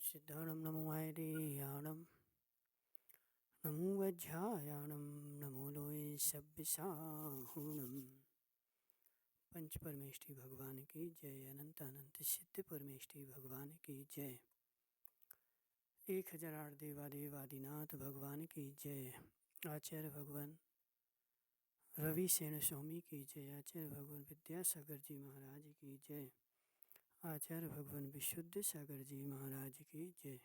सिद्धाणं नमो आयर्याणं नमो वज्रायाणं नमो लोये सभ्यसाहुणं। पंच परमेष्ठी भगवान की जय। अनंत अनंत सिद्ध परमेष्ठी भगवान की जय। 1008 देवादेव आदिनाथ भगवान की जय। आचार्य भगवान रवि सेन स्वामी की जय। आचार्य भगवान विद्यासागर जी महाराज की जय। आचार्य भगवान विशुद्ध सागर जी महाराज की जय।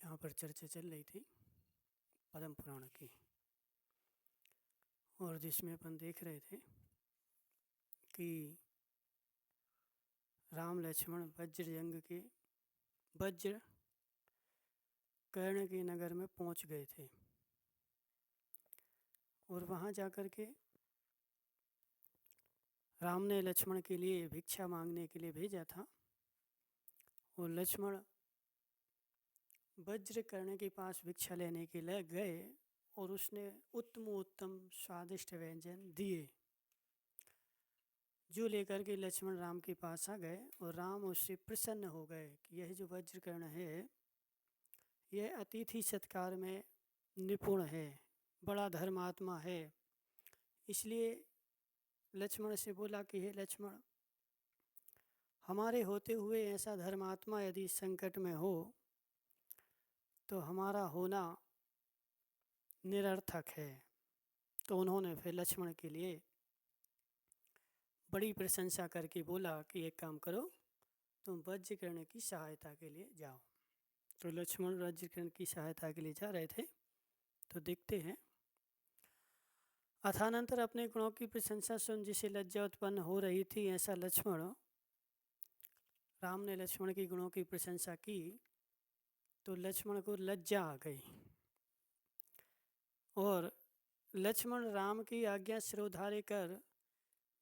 यहाँ पर चर्चा चल रही थी पद्म पुराण की, और जिसमें अपन देख रहे थे कि राम लक्ष्मण वज्र कर्ण के नगर में पहुंच गए थे, और वहां जाकर के राम ने लक्ष्मण के लिए भिक्षा मांगने के लिए भेजा था। और लक्ष्मण वज्र कर्ण के पास भिक्षा लेने के लिए गए, और उसने उत्तम स्वादिष्ट व्यंजन दिए, जो लेकर के लक्ष्मण राम के पास आ गए। और राम उससे प्रसन्न हो गए कि यह जो वज्रकर्ण है यह अतिथि सत्कार में निपुण है, बड़ा धर्मात्मा है। इसलिए लक्ष्मण से बोला कि हे लक्ष्मण, हमारे होते हुए ऐसा धर्मात्मा यदि संकट में हो तो हमारा होना निरर्थक है। तो उन्होंने फिर लक्ष्मण के लिए बड़ी प्रशंसा करके बोला कि एक काम करो, तुम वज्रकर्ण की सहायता के लिए जाओ। तो लक्ष्मण वज्रकर्ण की सहायता के लिए जा रहे थे। तो देखते हैं, अथानंतर अपने गुणों की प्रशंसा सुन जिसे लज्जा उत्पन्न हो रही थी, ऐसा राम ने लक्ष्मण के गुणों की प्रशंसा की तो लक्ष्मण को लज्जा आ गई, और लक्ष्मण राम की आज्ञा शिरोधार्य कर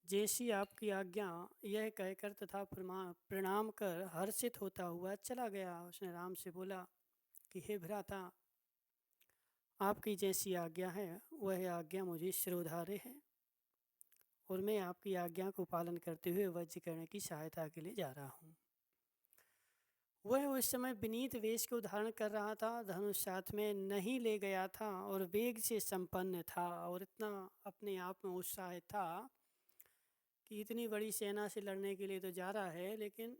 जैसी आपकी आज्ञा यह कहकर तथा प्रणाम कर हर्षित होता हुआ चला गया। उसने राम से बोला कि हे भ्राता, आपकी जैसी आज्ञा है वह आज्ञा मुझे शिरोधार्य है, और मैं आपकी आज्ञा को पालन करते हुए वज्रकर्ण की सहायता के लिए जा रहा हूँ। वह उस समय विनीत वेश को धारण कर रहा था, धनुष साथ में नहीं ले गया था, और वेग से संपन्न था, और इतना अपने आप में उत्साहित था कि इतनी बड़ी सेना से लड़ने के लिए तो जा रहा है, लेकिन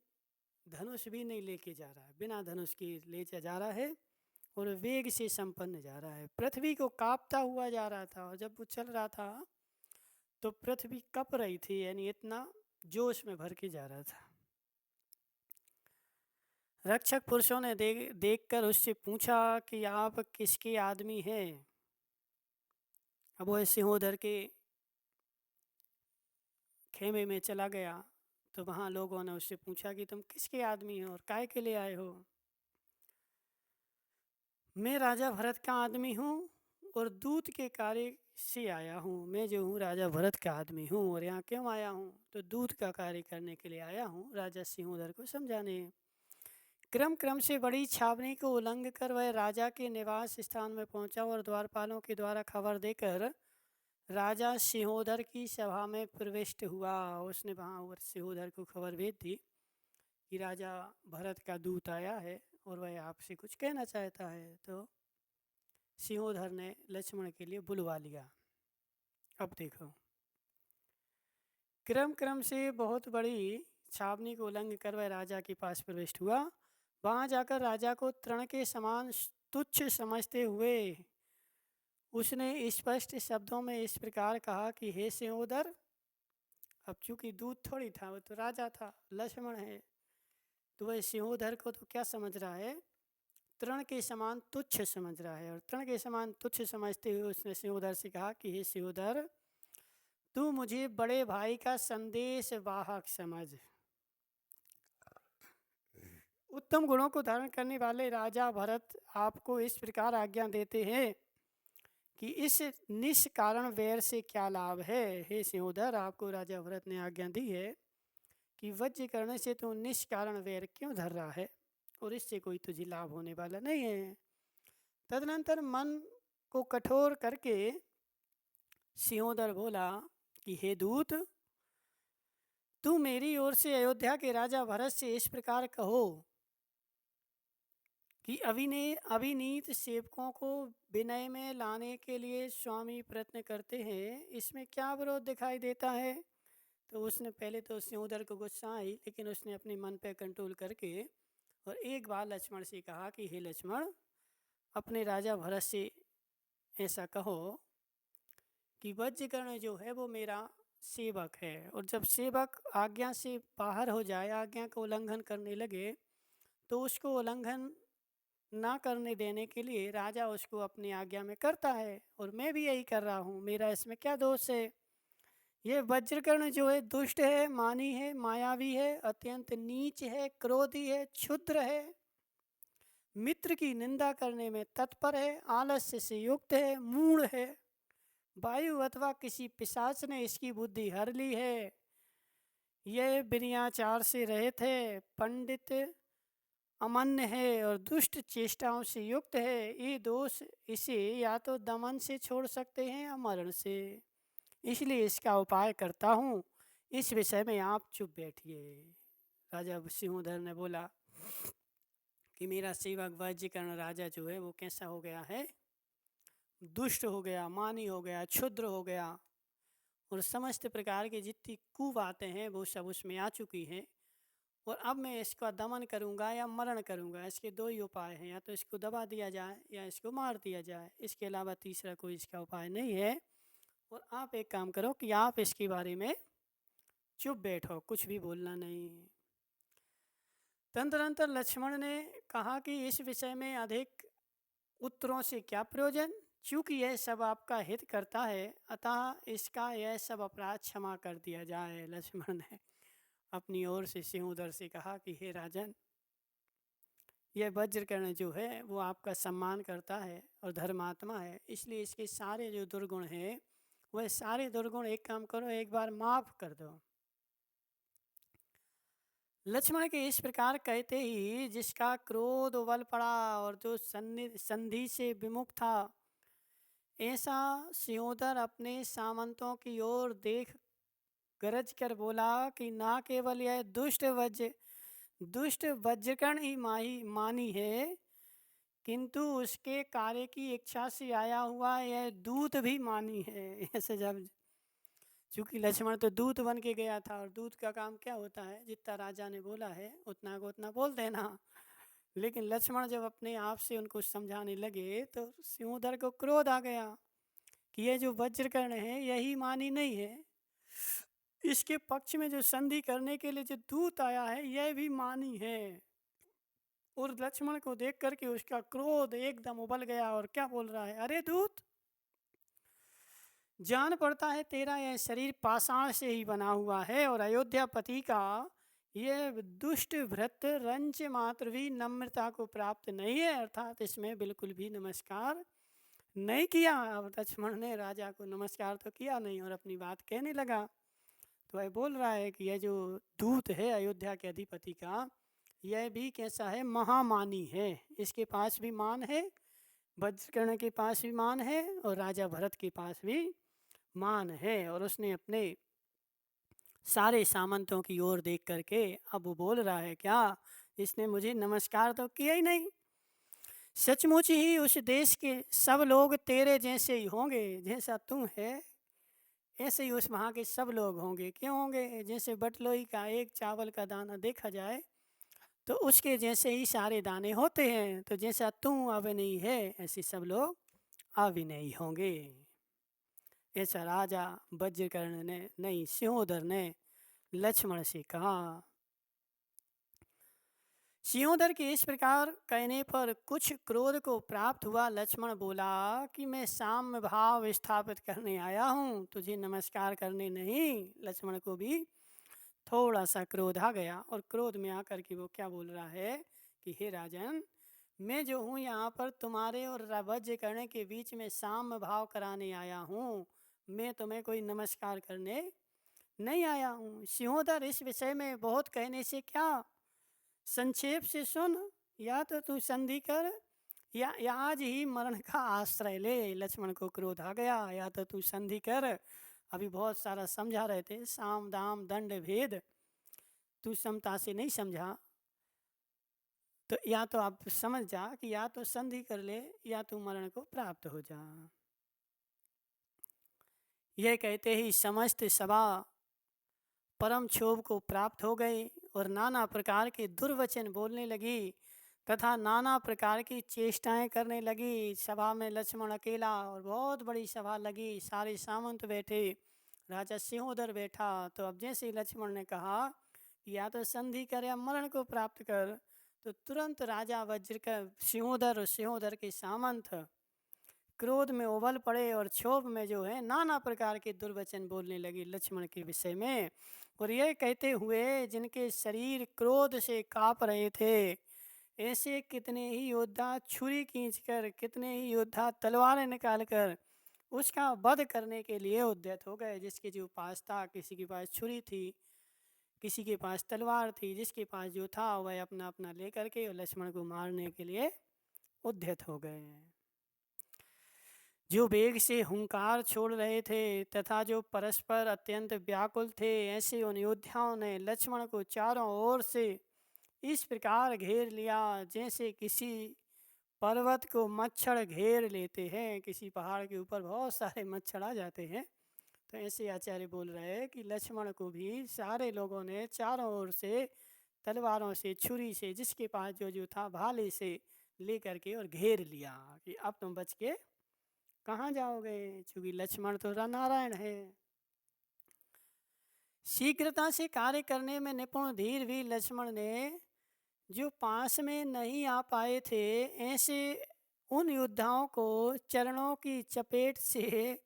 धनुष भी नहीं लेके जा रहा है, बिना धनुष के ले जा रहा है, और वेग से संपन्न जा रहा है। पृथ्वी को कांपता हुआ जा रहा था, और जब वो चल रहा था तो पृथ्वी कप रही थी, यानी इतना जोश में भर के जा रहा था। रक्षक पुरुषों ने देखकर उससे पूछा कि आप किसके आदमी हैं। अब वह सिंहोदर के खेमे में चला गया, तो वहाँ लोगों ने उससे पूछा कि तुम किसके आदमी हो और काय के लिए आए हो। मैं राजा भरत का आदमी हूँ और दूत के कार्य से आया हूँ। मैं जो हूँ राजा भरत का आदमी हूँ, और यहाँ क्यों आया हूँ तो दूत का कार्य करने के लिए आया हूँ, राजा सिंहोदर को समझाने। क्रम से बड़ी छावनी को उल्लंघ कर वह राजा के निवास स्थान में पहुंचा, और द्वारपालों के द्वारा खबर देकर राजा सिंहोदर की सभा में प्रविष्ट हुआ। उसने वहाँ सिंहोदर को खबर भेज दी कि राजा भरत का दूत आया है और वह आपसे कुछ कहना चाहता है। तो सिंहोदर ने लक्ष्मण के लिए बुलवा लिया। अब देखो, क्रम से बहुत बड़ी छावनी को उल्लंघ कर वह राजा के पास प्रविष्ट हुआ। वहाँ जाकर राजा को तृण के समान तुच्छ समझते हुए उसने स्पष्ट शब्दों में इस प्रकार कहा कि हे सिंहोदर। अब चूंकि दूत थोड़ी था, वो तो राजा था, लक्ष्मण है, तो वह सिंहोदर को तो क्या समझ रहा है, तृण के समान तुच्छ समझ रहा है। और तृण के समान तुच्छ समझते हुए उसने सिंहोदर से कहा कि हे सिंहोदर, तू मुझे बड़े भाई का संदेश वाहक समझ। उत्तम गुणों को धारण करने वाले राजा भरत आपको इस प्रकार आज्ञा देते हैं कि इस निष्कारण वैर से क्या लाभ है। हे सिंहोदर, आपको राजा भरत ने आज्ञा दी है कि वज्र करने से तू निष्कारण वैर क्यों धर रहा है, और इससे कोई तुझे लाभ होने वाला नहीं है। तदनंतर मन को कठोर करके सिंहोदर बोला कि हे दूत, तू मेरी ओर से अयोध्या के राजा भरत से इस प्रकार कहो कि अविनीत सेवकों को विनय में लाने के लिए स्वामी प्रयत्न करते हैं, इसमें क्या विरोध दिखाई देता है। तो उसने पहले तो सिंहोदर को गुस्सा आई, लेकिन उसने अपने मन पे कंट्रोल करके और एक बार लक्ष्मण से कहा कि हे लक्ष्मण, अपने राजा भरत से ऐसा कहो कि वज्रकर्ण जो है वो मेरा सेवक है, और जब सेवक आज्ञा से बाहर हो जाए, आज्ञा का उल्लंघन करने लगे, तो उसको उल्लंघन ना करने देने के लिए राजा उसको अपनी आज्ञा में करता है, और मैं भी यही कर रहा हूँ, मेरा इसमें क्या दोष है। ये वज्रकर्ण जो है दुष्ट है, मानी है, मायावी है, अत्यंत नीच है, क्रोधी है, क्षुद्र है, मित्र की निंदा करने में तत्पर है, आलस्य से युक्त है, मूढ़ है, वायु अथवा किसी पिशाच ने इसकी बुद्धि हर ली है, यह विनयाचार से रहित है, पंडित अमान्य है और दुष्ट चेष्टाओं से युक्त है। ये दोष इसे या तो दमन से छोड़ सकते हैं या मरण से, इसलिए इसका उपाय करता हूँ, इस विषय में आप चुप बैठिए। राजा सिंहोदर ने बोला कि मेरा सेवक वज्रकर्ण राजा जो है वो कैसा हो गया है, दुष्ट हो गया, मानी हो गया, क्षुद्र हो गया, और समस्त प्रकार की जितनी कुबातें हैं वो सब उसमें आ चुकी हैं, और अब मैं इसका दमन करूंगा या मरण करूंगा। इसके दो ही उपाय हैं, या तो इसको दबा दिया जाए या इसको मार दिया जाए, इसके अलावा तीसरा कोई इसका उपाय नहीं है। और आप एक काम करो कि आप इसके बारे में चुप बैठो, कुछ भी बोलना नहीं। तदनंतर लक्ष्मण ने कहा कि इस विषय में अधिक उत्तरों से क्या प्रयोजन, चूँकि यह सब आपका हित करता है, अतः इसका यह सब अपराध क्षमा कर दिया जाए। लक्ष्मण ने अपनी ओर से सिंहोदर से कहा कि हे राजन, यह वज्रकर्ण जो है वो आपका सम्मान करता है और धर्मात्मा है, इसलिए इसके सारे जो दुर्गुण हैं वह सारे दुर्गुण एक काम करो, एक बार माफ कर दो। लक्ष्मण के इस प्रकार कहते ही जिसका क्रोध उबल पड़ा और जो संधि से विमुख था, ऐसा सिंहोदर अपने सामंतों की ओर देख गरज कर बोला कि ना केवल यह दुष्ट वज्रकर्ण ही मानी है, किंतु उसके कार्य की इच्छा से आया हुआ यह दूत भी मानी है। ऐसे जब चूंकि लक्ष्मण तो दूत बन के गया था, और दूत का काम क्या होता है, जितना राजा ने बोला है उतना को उतना बोल देना। लेकिन लक्ष्मण जब अपने आप से उनको समझाने लगे तो सिंहोदर को क्रोध आ गया कि ये जो वज्रकर्ण है यही मानी नहीं है, इसके पक्ष में जो संधि करने के लिए जो दूत आया है यह भी मानी है। और लक्ष्मण को देख करके उसका क्रोध एकदम उबल गया और क्या बोल रहा है, अरे दूत, जान पड़ता है तेरा यह शरीर पाषाण से ही बना हुआ है, और अयोध्यापति का यह दुष्ट भृत रंच मात्र भी नम्रता को प्राप्त नहीं है, अर्थात इसमें बिल्कुल भी नमस्कार नहीं किया। अब लक्ष्मण ने राजा को नमस्कार तो किया नहीं और अपनी बात कहने लगा। तो वह बोल रहा है कि यह जो दूत है अयोध्या के अधिपति का, यह भी कैसा है, महामानी है, इसके पास भी मान है, वज्रकर्ण के पास भी मान है, और राजा भरत के पास भी मान है। और उसने अपने सारे सामंतों की ओर देख करके अब वो बोल रहा है, क्या इसने मुझे नमस्कार तो किया ही नहीं, सचमुच ही उस देश के सब लोग तेरे जैसे ही होंगे, जैसा तू है ऐसे ही उस वहाँ के सब लोग होंगे। क्यों होंगे, जैसे बटलोई का एक चावल का दाना देखा जाए तो उसके जैसे ही सारे दाने होते हैं, तो जैसा तू अविनयी है ऐसे सब लोग अविनयी होंगे। ऐसा राजा वज्रकर्ण ने नहीं, सिंहोदर ने लक्ष्मण से कहा। सिंहोदर के इस प्रकार कहने पर कुछ क्रोध को प्राप्त हुआ। लक्ष्मण बोला कि मैं साम्य भाव स्थापित करने आया हूँ, तुझे नमस्कार करने नहीं। लक्ष्मण को भी थोड़ा सा क्रोध आ गया, और क्रोध में आकर के वो क्या बोल रहा है कि हे राजन, मैं जो हूँ यहाँ पर तुम्हारे और वज्रकर्ण के बीच में साम्य भाव कराने आया हूँ, मैं तुम्हें कोई नमस्कार करने नहीं आया हूँ। सिंहोदर, इस विषय में बहुत कहने से क्या, संक्षेप से सुन, या तो तू संधि कर या आज ही मरण का आश्रय ले। लक्ष्मण को क्रोध आ गया, या तो तू संधि कर, अभी बहुत सारा समझा रहे थे, साम दाम दंड भेद, तू समता से नहीं समझा तो या तो आप समझ जा कि या तो संधि कर ले या तू मरण को प्राप्त हो जा। यह कहते ही समस्त सभा परम क्षोभ को प्राप्त हो गई और नाना प्रकार के दुर्वचन बोलने लगी तथा नाना प्रकार की चेष्टाएं करने लगी। सभा में लक्ष्मण अकेला और बहुत बड़ी सभा लगी, सारे सामंत बैठे, राजा सिंहोदर बैठा। तो अब जैसे ही लक्ष्मण ने कहा कि या तो संधि कर या मरण को प्राप्त कर, तो तुरंत राजा वज्र का सिंहोदर और सिंहोदर के सामंत क्रोध में उबल पड़े और क्षोभ में जो है नाना प्रकार के दुर्वचन बोलने लगे लक्ष्मण के विषय में। और यह कहते हुए जिनके शरीर क्रोध से काँप रहे थे, ऐसे कितने ही योद्धा छुरी खींचकर, कितने ही योद्धा तलवारें निकालकर उसका वध करने के लिए उद्यत हो गए। जिसके जो पास था, किसी के पास छुरी थी, किसी के पास तलवार थी, जिसके पास जो था वह अपना अपना लेकर के लक्ष्मण को मारने के लिए उद्यत हो गए। जो वेग से हुंकार छोड़ रहे थे तथा जो परस्पर अत्यंत व्याकुल थे, ऐसे उन योद्धाओं ने लक्ष्मण को चारों ओर से इस प्रकार घेर लिया जैसे किसी पर्वत को मच्छर घेर लेते हैं। किसी पहाड़ के ऊपर बहुत सारे मच्छर आ जाते हैं, तो ऐसे आचार्य बोल रहे हैं कि लक्ष्मण को भी सारे लोगों ने चारों ओर से तलवारों से, छुरी से, जिसके पास जो जो था भाले से लेकर के और घेर लिया कि अब तुम बच के कहाँ जाओगे, क्योंकि लक्ष्मण तो नारायण है। शीघ्रता से कार्य करने में निपुण धीर भी लक्ष्मण ने जो पास में नहीं आ पाए थे, ऐसे उन योद्धाओं को चरणों की चपेट से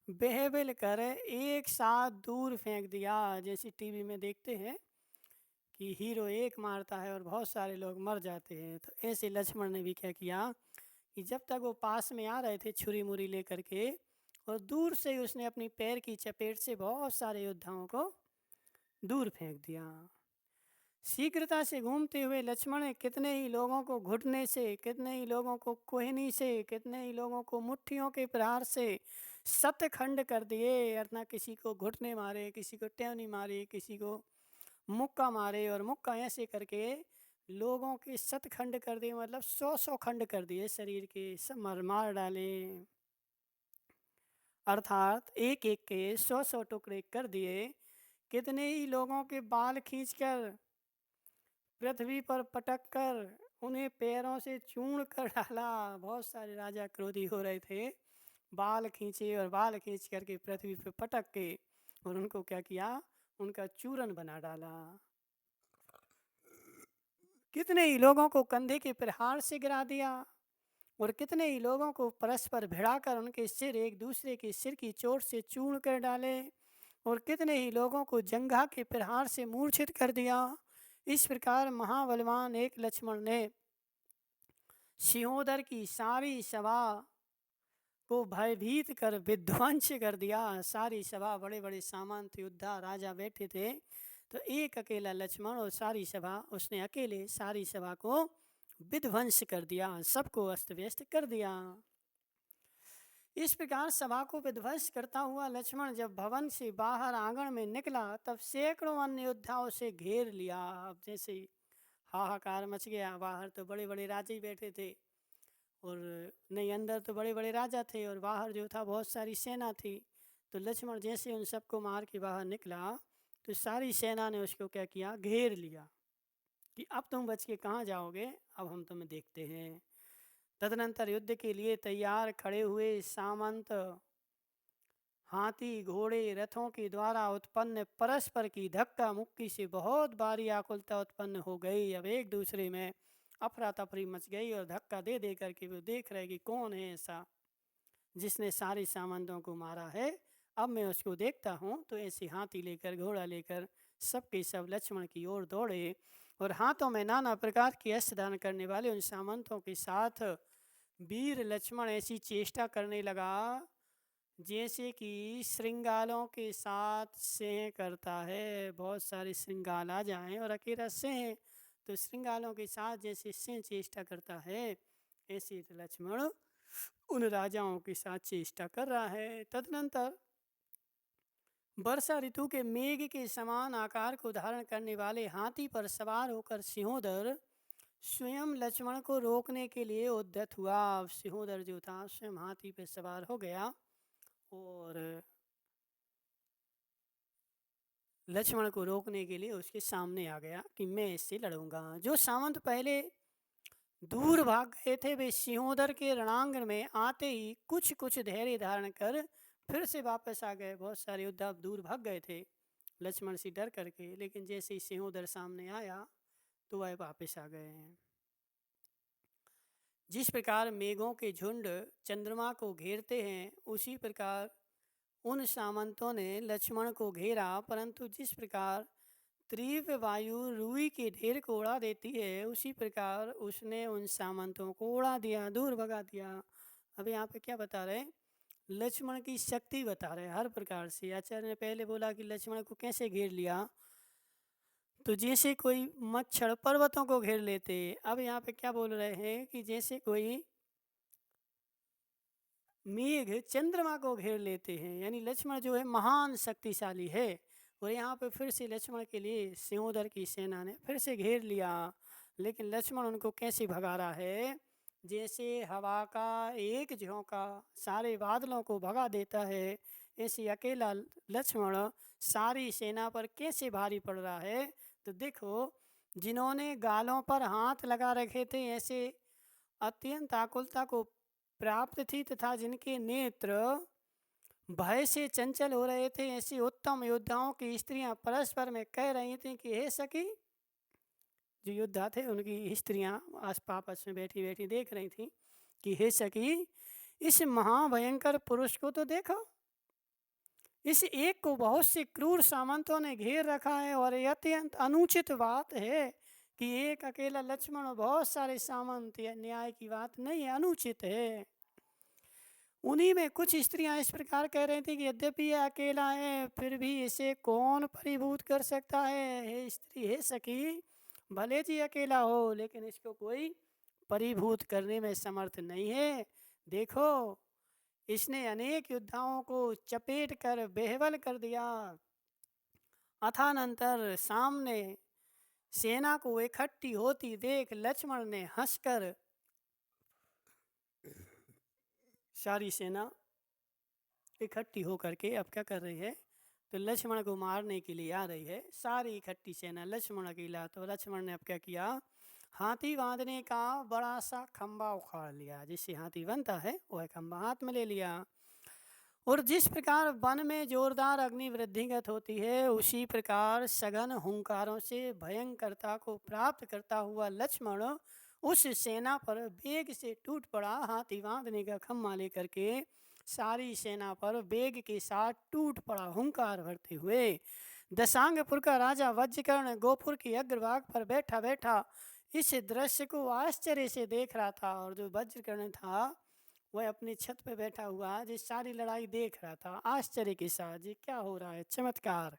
बहबल कर एक साथ दूर फेंक दिया। जैसे टीवी में देखते हैं कि हीरो एक मारता है और बहुत सारे लोग मर जाते हैं, तो ऐसे लक्ष्मण ने भी क्या किया कि जब तक वो पास में आ रहे थे छुरी मुरी लेकर के, और दूर से उसने अपनी पैर की चपेट से बहुत सारे योद्धाओं को दूर फेंक दिया। शीघ्रता से घूमते हुए लक्ष्मण ने कितने ही लोगों को घुटने से, कितने ही लोगों को कोहनी से, कितने ही लोगों को मुट्ठियों के प्रहार से शतखंड कर दिए। अर्थात किसी को घुटने मारे, किसी को टेवनी मारे, किसी को मुक्का मारे, और मुक्का ऐसे करके लोगों के शतखंड कर दिए, मतलब 100 खंड कर दिए शरीर के, सब मार डाले। अर्थात एक एक के 100 टुकड़े कर दिए। कितने ही लोगों के बाल खींचकर पृथ्वी पर पटक कर उन्हें पैरों से चूर्ण कर डाला। बहुत सारे राजा क्रोधी हो रहे थे, बाल खींचे और बाल खींच करके पृथ्वी पर पटक के और उनको क्या किया, उनका चूरन बना डाला। कितने ही लोगों को कंधे के प्रहार से गिरा दिया और कितने ही लोगों को परस्पर भिड़ाकर उनके सिर एक दूसरे के सिर की चोट से चूर्ण कर डाले और कितने ही लोगों को जंघा के प्रहार से मूर्छित कर दिया। इस प्रकार महाबलवान एक लक्ष्मण ने सिंहोदर की सारी सभा को भयभीत कर विध्वंस कर दिया। सारी सभा, बड़े बड़े सामंत योद्धा राजा बैठे थे, तो एक अकेला लक्ष्मण और सारी सभा, उसने अकेले सारी सभा को विध्वंस कर दिया, सबको अस्त व्यस्त कर दिया। इस प्रकार सभा को विध्वंस करता हुआ लक्ष्मण जब भवन से बाहर आंगन में निकला, तब सैकड़ों अन्य योद्धाओं से घेर लिया। अब जैसे हाहाकार मच गया, बाहर तो बड़े बड़े राजे ही बैठे थे, और नहीं, अंदर तो बड़े बड़े राजा थे और बाहर जो था बहुत सारी सेना थी। तो लक्ष्मण जैसे उन सबको मार के बाहर निकला, तो सारी सेना ने उसको क्या किया, घेर लिया कि अब तुम बच के कहाँ जाओगे, अब हम तुम्हें देखते हैं। तदनंतर युद्ध के लिए तैयार खड़े हुए सामंत हाथी, घोड़े, रथों के द्वारा उत्पन्न परस्पर की धक्का मुक्की से बहुत भारी आकुलता उत्पन्न हो गई। अब एक दूसरे में अफरा तफरी मच गई और धक्का दे दे करके वो देख रहे कि कौन है ऐसा जिसने सारे सामंतों को मारा है, अब मैं उसको देखता हूँ। तो ऐसे हाथी लेकर, घोड़ा लेकर सब के सब लक्ष्मण की ओर दौड़े और हाथों में नाना प्रकार के अस्त्र धारण करने वाले उन सामंतों के साथ वीर लक्ष्मण ऐसी चेष्टा करने लगा जैसे कि श्रृंगालों के साथ सिंह करता है। बहुत सारे श्रृंगाल आ जाएं और अकेला सिंह, तो श्रृंगालों के साथ जैसे सिंह चेष्टा करता है, ऐसे लक्ष्मण उन राजाओं के साथ चेष्टा कर रहा है। तदनंतर वर्षा ऋतु के मेघ के समान आकार को धारण करने वाले हाथी पर सवार होकर सिंहोदर स्वयं लक्ष्मण को रोकने के लिए उद्यत हुआ। सिंहोदर जो था स्वयं हाथी पर सवार हो गया और लक्ष्मण को रोकने के लिए उसके सामने आ गया कि मैं इससे लड़ूंगा। जो सामंत पहले दूर भाग गए थे वे सिंहोदर के रणांगण में आते ही कुछ कुछ धैर्य धारण कर फिर से वापस आ गए। बहुत सारे योद्धा दूर भाग गए थे लक्ष्मण से डर करके, लेकिन जैसे ही सिंहोदर सामने आया तो वह वापस आ गए हैं। जिस प्रकार मेघों के झुंड चंद्रमा को घेरते हैं उसी प्रकार उन सामंतों ने लक्ष्मण को घेरा, परंतु जिस प्रकार तीव्र वायु रुई के ढेर को उड़ा देती है उसी प्रकार उसने उन सामंतों को उड़ा दिया, दूर भगा दिया। अब यहाँ पे क्या बता रहे, लक्ष्मण की शक्ति बता रहे हर प्रकार से। आचार्य ने पहले बोला कि लक्ष्मण को कैसे घेर लिया, तो जैसे कोई मच्छर पर्वतों को घेर लेते। अब यहाँ पे क्या बोल रहे हैं कि जैसे कोई मेघ चंद्रमा को घेर लेते हैं, यानी लक्ष्मण जो है महान शक्तिशाली है। और यहाँ पे फिर से लक्ष्मण के लिए सिंहोदर की सेना ने फिर से घेर लिया, लेकिन लक्ष्मण उनको कैसे भगा रहा है, जैसे हवा का एक झोंका सारे बादलों को भगा देता है, ऐसे अकेला लक्ष्मण सारी सेना पर कैसे भारी पड़ रहा है। तो देखो, जिन्होंने गालों पर हाथ लगा रखे थे ऐसे अत्यंत आकुलता को प्राप्त थी, तथा जिनके नेत्र भय से चंचल हो रहे थे, ऐसे उत्तम योद्धाओं की स्त्रियां परस्पर में कह रही थी कि हे सखी, जो योद्धा थे उनकी स्त्रियां आस आपस में बैठी बैठी देख रही थी कि हे सखी, इस महाभयंकर पुरुष को तो देखो, इस एक को बहुत से क्रूर सामंतों ने घेर रखा है और यह अत्यंत अनुचित बात है कि एक अकेला लक्ष्मण और बहुत सारे सामंत, यह न्याय की बात नहीं है, अनुचित है। उन्हीं में कुछ स्त्रियां इस प्रकार कह रही थी कि यद्यपि यह अकेला है फिर भी इसे कौन परिभूत कर सकता है। हे स्त्री, हे सखी, भले जी अकेला हो लेकिन इसको कोई परिभूत करने में समर्थ नहीं है। देखो, इसने अनेक योद्धाओं को चपेट कर बेहवल कर दिया। अथानंतर सामने सेना को इकट्ठी होती देख लक्ष्मण ने हंसकर, सारी सेना इकट्ठी होकर के अब क्या कर रही है, तो लक्ष्मण को मारने के लिए आ रही है। सारी इकट्ठी सेना, लक्ष्मण अकेला। तो लक्ष्मण ने अब क्या किया, हाथी बांधने का बड़ा सा खंबा उखाड़ लिया, जिससे हाथी बनता है वह खंबा हाथ में ले लिया। और जिस प्रकार वन में जोरदार अग्नि वृद्धिगत होती है उसी प्रकार सघन हुंकारों से भयंकरता को प्राप्त करता हुआ लक्ष्मण उस सेना पर वेग से टूट पड़ा। हाथी बांधने का खम्मा लेकर के सारी सेना पर वेग के साथ टूट पड़ा, हुंकार भरते हुए। दशांगपुर का राजा वज्रकर्ण गोपुर की अग्रभाग पर बैठा बैठा इस दृश्य को आश्चर्य से देख रहा था, और जो वज्रकर्ण था वह अपनी छत पे बैठा हुआ जिस सारी लड़ाई देख रहा था आश्चर्य के साथ, ये क्या हो रहा है, चमत्कार।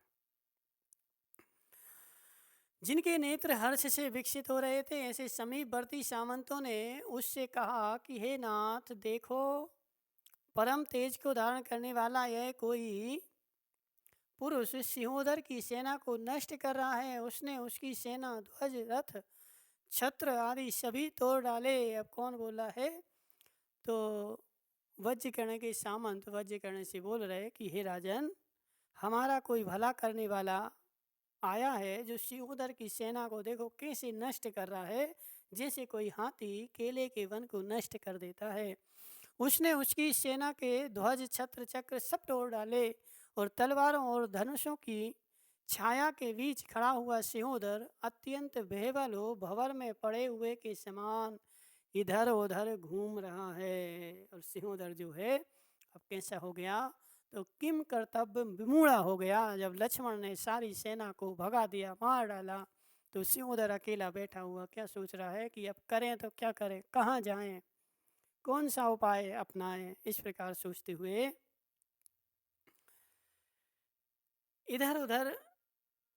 जिनके नेत्र हर्ष से विकसित हो रहे थे ऐसे समीपवर्ती सामंतों ने उससे कहा कि हे नाथ, देखो, परम तेज को धारण करने वाला यह कोई पुरुष सिंहोदर की सेना को नष्ट कर रहा है। उसने उसकी सेना, ध्वज, रथ, छत्र आदि सभी तोड़ डाले। अब कौन बोला है, तो वज्रकर्ण के सामंत वज्रकर्ण से बोल रहे कि हे राजन, हमारा कोई भला करने वाला आया है जो सिंहोदर की सेना को देखो कैसे नष्ट कर रहा है, जैसे कोई हाथी केले के वन को नष्ट कर देता है। उसने उसकी सेना के ध्वज, छत्र, चक्र सब तोड़ डाले और तलवारों और धनुषों की छाया के बीच खड़ा हुआ सिंहोदर अत्यंत बेहबल हो भंवर में पड़े हुए के समान इधर उधर घूम रहा है। और सिंहोदर जो है अब कैसा हो गया, तो किम कर्तव्य विमूढ़ा हो गया। जब लक्ष्मण ने सारी सेना को भगा दिया, मार डाला, तो सिंहोदर अकेला बैठा हुआ क्या सोच रहा है कि अब करें तो क्या करें, कहाँ जाएं, कौन सा उपाय अपनाएं। इस प्रकार सोचते हुए इधर उधर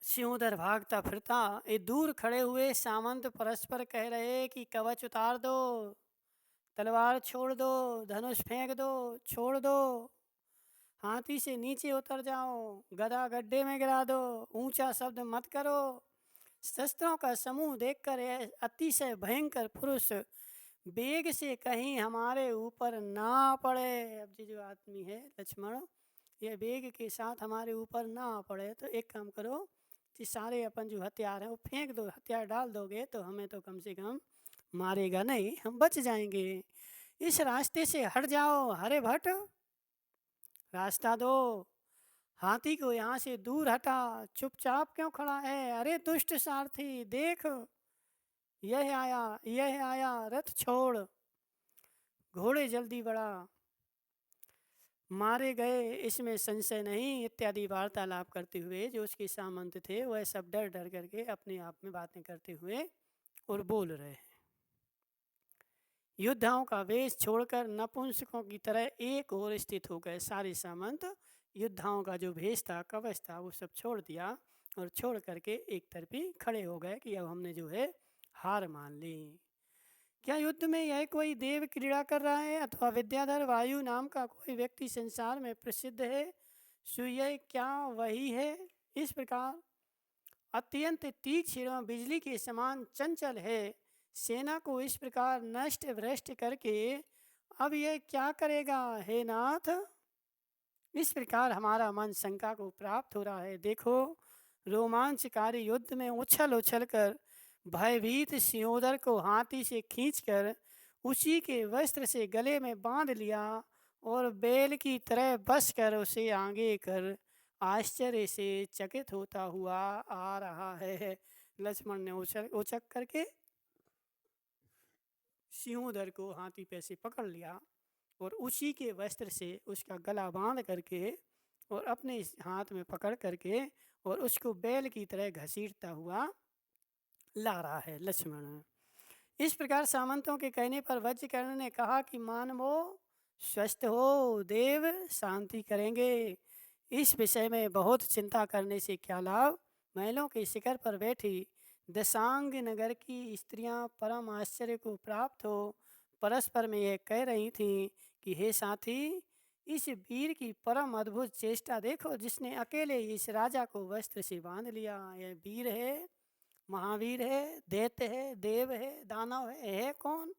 सिंहोदर भागता फिरता। ये दूर खड़े हुए सामंत परस्पर कह रहे कि कवच उतार दो, तलवार छोड़ दो, धनुष फेंक दो, छोड़ दो। हाथी से नीचे उतर जाओ, गदा गड्ढे में गिरा दो, ऊंचा शब्द मत करो। शस्त्रों का समूह देखकर यह अतिशय भयंकर पुरुष वेग से कहीं हमारे ऊपर ना पड़े। अब जो आदमी है लक्ष्मण, ये वेग के साथ हमारे ऊपर ना पड़े, तो एक काम करो कि सारे अपन जो हथियार हैं वो फेंक दो। हथियार डाल दोगे तो हमें तो कम से कम मारेगा नहीं, हम बच जाएंगे। इस रास्ते से हट जाओ हरे भट्ट, रास्ता दो। हाथी को यहाँ से दूर हटा, चुपचाप क्यों खड़ा है? अरे दुष्ट सारथी देख, यह आया, यह आया, रथ छोड़, घोड़े जल्दी बढ़ा, मारे गए इसमें संशय नहीं, इत्यादि वार्तालाप करते हुए जो उसके सामंत थे वह सब डर डर करके अपने आप में बातें करते हुए और बोल रहे हैं। योद्धाओं का वेश छोड़कर नपुंसकों की तरह एक और स्थित हो गए। सारे सामंत योद्धाओं का जो भेष था, कवच था, वो सब छोड़ दिया और छोड़ करके एक तरफी खड़े हो गए कि अब हमने जो है हार मान ली। क्या युद्ध में यह कोई देव क्रीड़ा कर रहा है अथवा विद्याधर वायु नाम का कोई व्यक्ति संसार में प्रसिद्ध है? सो यह क्या वही है? इस प्रकार अत्यंत तीक्ष्ण एवं बिजली के समान चंचल है, सेना को इस प्रकार नष्ट भ्रष्ट करके अब यह क्या करेगा हे नाथ? इस प्रकार हमारा मन शंका को प्राप्त हो रहा है। देखो, रोमांचकारी युद्ध में उछल उछल कर भयभीत सिंहोदर को हाथी से खींचकर उसी के वस्त्र से गले में बांध लिया और बैल की तरह बस कर उसे आगे कर आश्चर्य से चकित होता हुआ आ रहा है। लक्ष्मण ने उचक करके सिंहोदर को हाथी पे से पकड़ लिया और उसी के वस्त्र से उसका गला बांध करके और अपने हाथ में पकड़ करके और उसको बैल की तरह घसीटता हुआ ला रहा है लक्ष्मण। इस प्रकार सामंतों के कहने पर वज्रकर्ण ने कहा कि मानवो स्वस्थ हो, देव शांति करेंगे। इस विषय में बहुत चिंता करने से क्या लाभ? महलों के शिखर पर बैठी दशांग नगर की स्त्रियां परम आश्चर्य को प्राप्त हो परस्पर में यह कह रही थीं कि हे साथी, इस वीर की परम अद्भुत चेष्टा देखो, जिसने अकेले इस राजा को वस्त्र से बांध लिया। यह वीर है, महावीर है, दैत्य है, देव है, दानव है कौन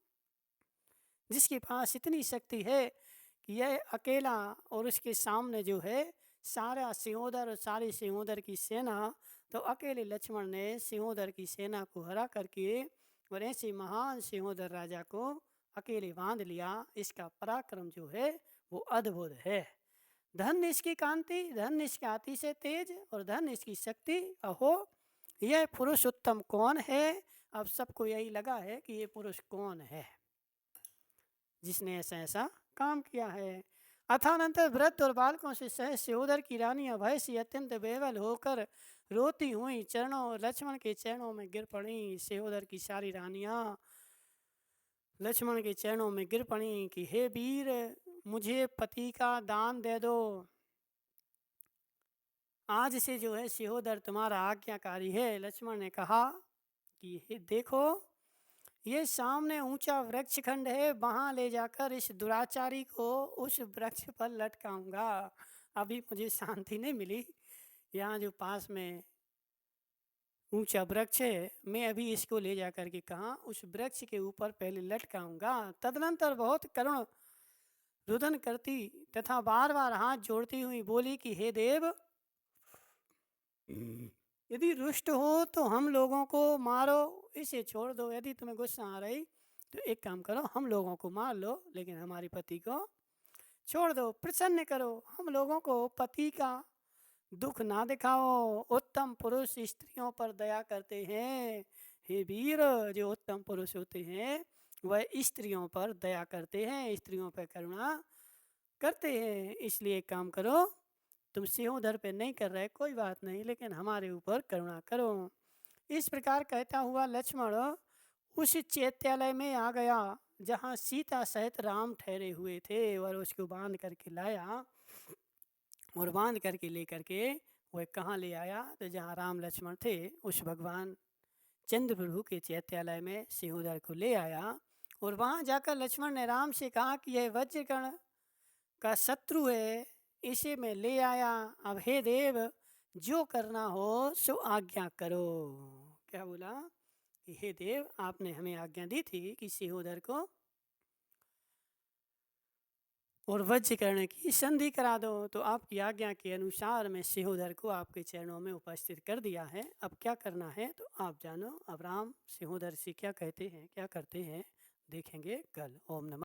जिसके पास इतनी शक्ति है कि यह अकेला और उसके सामने जो है सारा सिंहोदर और सारी सिंहोदर की सेना, तो अकेले लक्ष्मण ने सिंहोदर की सेना को हरा करके और ऐसे महान सिंहोदर राजा को अकेले बांध लिया। इसका पराक्रम जो है वो अद्भुत है। धन इसकी कांति, धन इसका अतिशय तेज और धन इसकी शक्ति। अहो, यह पुरुष उत्तम कौन है? अब सबको यही लगा है कि ये पुरुष कौन है जिसने ऐसा ऐसा काम किया है। अथानंतर वृद्ध और बालकों से सह सिंहोदर की रानी अभय से अत्यंत बेवल होकर रोती हुई चरणों लक्ष्मण के चरणों में गिर पड़ी। सिंहोदर की सारी रानियां लक्ष्मण के चरणों में गिर पड़ी कि हे वीर, मुझे पति का दान दे दो। आज से जो है सिंहोदर तुम्हारा आज्ञाकारी है। लक्ष्मण ने कहा कि देखो, ये सामने ऊंचा वृक्ष खंड है, वहां ले जाकर इस दुराचारी को उस वृक्ष पर लटकाऊंगा। अभी मुझे शांति नहीं मिली, यहाँ जो पास में ऊंचा वृक्ष है, मैं अभी इसको ले जा करके कहाँ उस वृक्ष के ऊपर पहले लटकाऊंगा। तदनंतर बहुत करुण रुदन करती तथा बार बार हाथ जोड़ती हुई बोली कि हे देव, यदि रुष्ट हो तो हम लोगों को मारो, इसे छोड़ दो। यदि तुम्हें गुस्सा आ रही तो एक काम करो, हम लोगों को मार लो, लेकिन हमारे पति को छोड़ दो। प्रसन्न करो, हम लोगों को पति का दुख ना दिखाओ। उत्तम पुरुष स्त्रियों पर दया करते हैं। हे वीर, जो उत्तम पुरुष होते हैं वह स्त्रियों पर दया करते हैं, स्त्रियों पर करुणा करते हैं। इसलिए एक काम करो, तुम सिंहोदर पे नहीं कर रहे कोई बात नहीं, लेकिन हमारे ऊपर करुणा करो। इस प्रकार कहता हुआ लक्ष्मण उस चैत्यालय में आ गया जहाँ सीता सहित राम ठहरे हुए थे और उसको बांध करके लाया और बांध करके लेकर के वह कहाँ ले आया? तो जहाँ राम लक्ष्मण थे उस भगवान चंद्रप्रभु के चैत्यालय में सिंहोदर को ले आया और वहाँ जाकर लक्ष्मण ने राम से कहा कि यह वज्रकर्ण का शत्रु है, इसे मैं ले आया। अब हे देव, जो करना हो सो आज्ञा करो। क्या बोला कि हे देव, आपने हमें आज्ञा दी थी कि सिंहोदर को और वज्रकर्ण की संधि करा दो, तो आपकी आज्ञा के अनुसार मैं सिंहोदर को आपके चरणों में उपस्थित कर दिया है। अब क्या करना है तो आप जानो। अब राम सिंहोदर से क्या कहते हैं, क्या करते हैं, देखेंगे कल। ओम नमः।